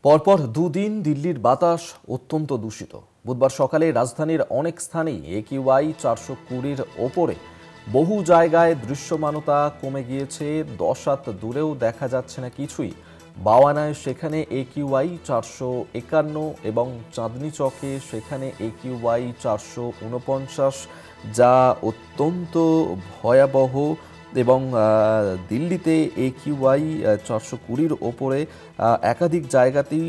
পরপর দুদিন দিল্লির বাতাস অত্যন্ত দূষিত। বুধবার সকালে রাজধানীর অনেক স্থানেই AQI 420-র ওপরে, বহু জায়গায় দৃশ্যমানতা কমে গিয়েছে। 10 হাত দূরেও দেখা যাচ্ছে না কিছুই। বাওয়ানায় সেখানে AQI 451 এবং চাঁদনি চকে সেখানে AQI 449, যা অত্যন্ত ভয়াবহ। এবং দিল্লিতে AQI 420-র ওপরে একাধিক জায়গাতেই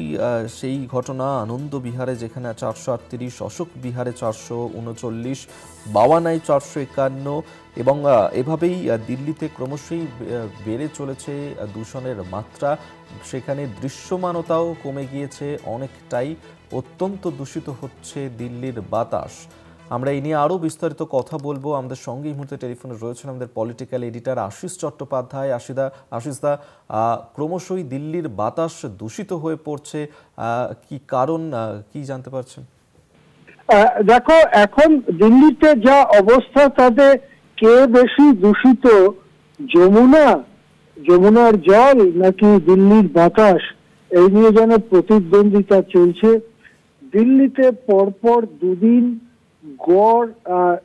সেই ঘটনা। আনন্দ বিহারে যেখানে 438, অশোক বিহারে 439, বাওয়ানায় 451, এবং এভাবেই দিল্লিতে ক্রমশই বেড়ে চলেছে দূষণের মাত্রা। সেখানে দৃশ্যমানতাও কমে গিয়েছে অনেকটাই। অত্যন্ত দূষিত হচ্ছে দিল্লির বাতাস। আমরা এই নিয়ে আরও বিস্তারিত কথা বলবো। আমাদের সঙ্গে এই মুহূর্তে টেলিফোনে রয়েছেন আমাদের পলিটিক্যাল এডিটর আশিস চট্টোপাধ্যায়। আশিসদা, ক্রমশই দিল্লির বাতাস দূষিত হয়ে পড়ছে, কি কারণ কি জানতে পারছেন? দেখো, এখন দিল্লিতে যা অবস্থা, তাতে কে বেশি দূষিত, যমুনার জল নাকি দিল্লির বাতাস, এই নিয়ে যেন প্রতিদ্বন্দ্বিতা চলছে। দিল্লিতে পরপর দুদিন গড়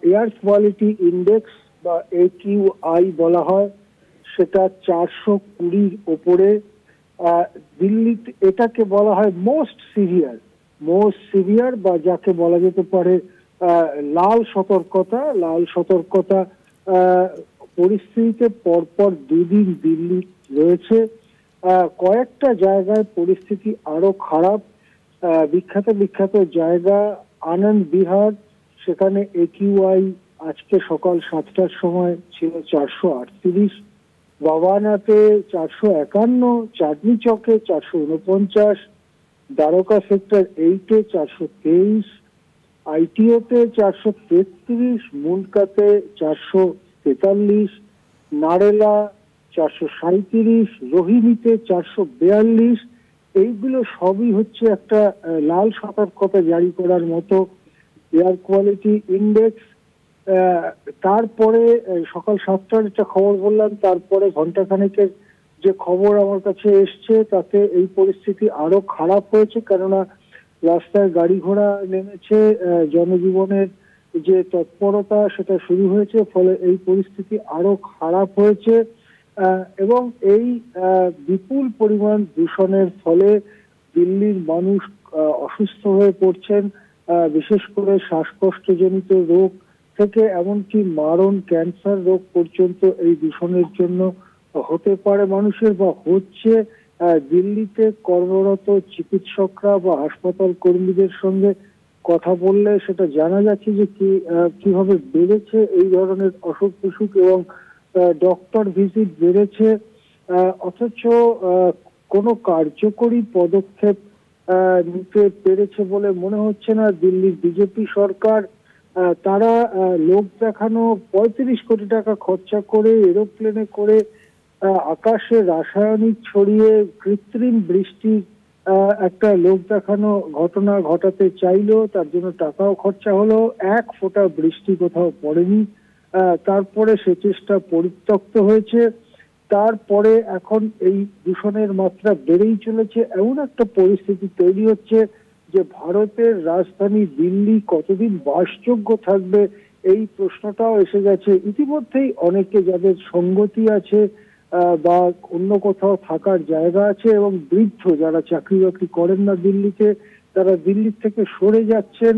এয়ার কোয়ালিটি ইন্ডেক্স বা AQI বলা হয়, সেটা 420-র ওপরে। দিল্লিতে এটাকে বলা হয় মোস্ট সিভিয়ার, বা যাকে বলা যেতে পারে লাল সতর্কতা পরিস্থিতিতে পরপর দুদিন দিল্লি রয়েছে। কয়েকটা জায়গায় পরিস্থিতি আরো খারাপ। বিখ্যাত জায়গা আনন্দ বিহার, সেখানে AQI আজকে সকাল 7টার সময় ছিল 438, বাওয়ানাতে 451, চাঁদনি চকে 449, দ্বারকা সেক্টর 8-এ 423, ITO-তে 433, মুন্ডকাতে 443, নারেলা 437, রোহিণীতে 442। এইগুলো সবই হচ্ছে একটা লাল সতর্কতা জারি করার মতো এয়ার কোয়ালিটি ইন্ডেক্স। তারপরে সকাল 7টার একটা খবর বললাম, তারপরে ঘন্টাখানেকের যে খবর আমার কাছে এসছে, তাতে এই পরিস্থিতি আরো খারাপ হয়েছে। কেননা রাস্তায় গাড়ি ঘোড়া নেমেছে, জনজীবনের যে তৎপরতা সেটা শুরু হয়েছে, ফলে এই পরিস্থিতি আরো খারাপ হয়েছে। এবং এই বিপুল পরিমাণ দূষণের ফলে দিল্লির মানুষ অসুস্থ হয়ে পড়ছেন, বিশেষ করে শ্বাসকষ্টজনিত রোগ থেকে এমনকি মারণ ক্যান্সার রোগ পর্যন্ত এই দূষণের জন্য হতে পারে মানুষের, বা হচ্ছে। দিল্লিতে কর্মরত চিকিৎসকরা বা হাসপাতাল কর্মীদের সঙ্গে কথা বললে সেটা জানা যাচ্ছে যে কিভাবে বেড়েছে এই ধরনের অসুখ বিসুখ, এবং ডক্টর ভিজিট বেড়েছে। অথচ কোনো কার্যকরী পদক্ষেপ নিতে পেরেছে বলে মনে হচ্ছে না দিল্লির বিজেপি সরকার। তারা লোক দেখানো 35 কোটি টাকা খরচা করে এরোপ্লেনে করে আকাশে রাসায়নিক ছড়িয়ে কৃত্রিম বৃষ্টির একটা লোক দেখানো ঘটনা ঘটাতে চাইলো। তার জন্য টাকাও খরচা হলো, এক ফোঁটা বৃষ্টি কোথাও পড়েনি। তারপরে সে চেষ্টা পরিত্যক্ত হয়েছে। তারপরে এখন এই দূষণের মাত্রা বেড়েই চলেছে। এমন একটা পরিস্থিতি তৈরি হচ্ছে যে ভারতের রাজধানী দিল্লি কতদিন বাসযোগ্য থাকবে, এই প্রশ্নটাও এসে গেছে। ইতিমধ্যেই অনেকে যাদের সঙ্গতি আছে বা অন্য কোথাও থাকার জায়গা আছে, এবং বৃদ্ধ যারা চাকরি বাকরি করেন না দিল্লিতে, তারা দিল্লির থেকে সরে যাচ্ছেন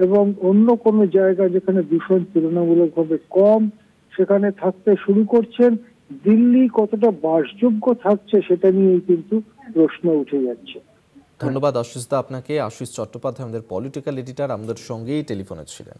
এবং অন্য কোনো জায়গা যেখানে দূষণ তুলনামূলকভাবে কম, সেখানে থাকতে শুরু করছেন। দিল্লি কতটা বাসযোগ্য থাকছে সেটা নিয়েই কিন্তু প্রশ্ন উঠে যাচ্ছে। ধন্যবাদ আশিসদা আপনাকে। আশিস চট্টোপাধ্যায় আমাদের পলিটিক্যাল এডিটর আমাদের সঙ্গেই টেলিফোনে ছিলেন।